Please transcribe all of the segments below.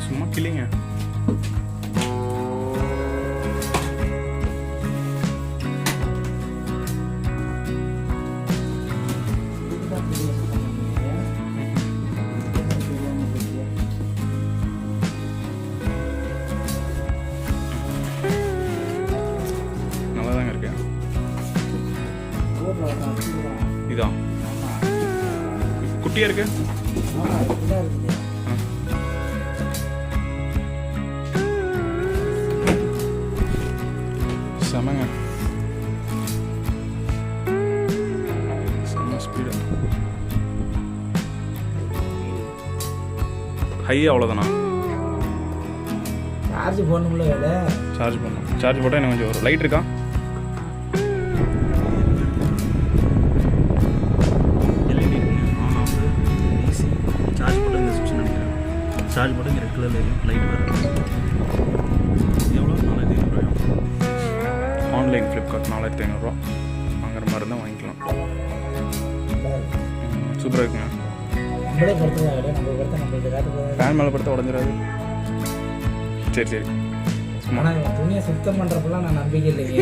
சும்மா கிளிங்க. நல்லாதாங்க இருக்கு. இதான் குட்டியா இருக்கு. செமங்க, செம்ம ஸ்பீடு. ஹை அவ்வளோதானா? சார்ஜ் போடணும்ல வேலை. சார்ஜ் பண்ணணும். சார்ஜ் போட்டால் எனக்கு கொஞ்சம் ஒரு லைட் இருக்கா? LED on off easy. Charge போட்டு இந்த சுவிட்ச் நினைக்கிறேன். சார்ஜ் போட்டு இங்கே ரெட் கலரில் லைட் வரும். எவ்வளோ? 4500 ஆன்லைன் ஃப்ளிப்கார்ட் 4500 வாங்குற மாதிரி இருந்தால் வாங்கிக்கலாம். சூப்பராக இருக்குங்க. நம்மளே படுத்துதான் வேலை. நம்ம படுத்த நம்ம இந்த காட்டு ஃபேன் மேலே படுத்த உடஞ்சிடாது. சரி சரி. ஆனால் துணியை சுத்தம் பண்ணுறப்பெல்லாம் நான் நம்பிக்கை இல்லைங்க.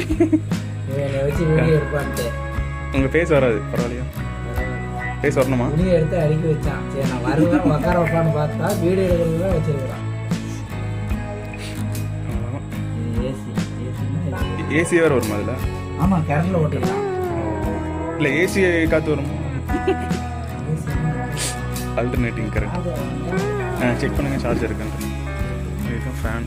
இவன் என்னை வச்சு வீடியோ எடுப்பான்ட்டு. உங்கள் ஃபேஸ் வராது, பரவாயில்லையா? ஃபேஸ் வரணுமா? துணியை எடுத்து அடுக்கி வச்சான். சரி நான் வருவேன் உட்கார வைப்பான்னு பார்த்தா வீடியோ எடுக்கிறது தான் வச்சிருக்கிறான். ஏசி ஏசி வேறு வருமா அதில்? ஆமாம், கரண்டில் ஓட்டிக்கலாம். இல்லை ஏசி காற்று வருமா? Alternating correct. செக் பண்ணுங்கள் சார்ஜ் இருக்குன்ட்டு. இதுதான் ஃபேன்.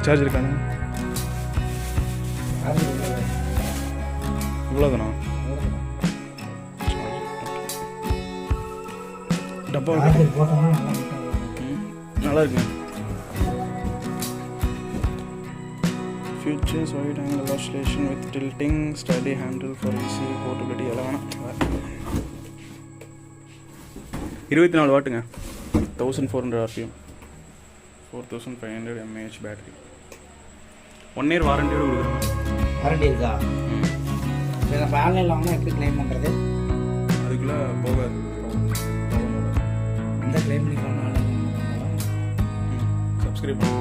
சார்ஜ் இருக்காங்க. இவ்வளோதானா? டப்பா நல்லா இருக்குங்க. Features wide angle oscillation with tilting sturdy handle for easy portability எல்லாம் வேணாம். 24 வாட்டுங்க. 1400 RPM, 4500 mAh பேட்டரி. 1 year வாரண்டியோடு கொடுக்குறாங்க. வாரண்டி இருக்கா? நம்ம ஆன்லைனில் வாங்கினா எப்படி கிளைம் பண்ணுறது? அதுக்குள்ளே போகாது. எந்த கிளைம் பண்ணி பண்ணாலும் சப்ஸ்கிரைப் பண்ணுங்க.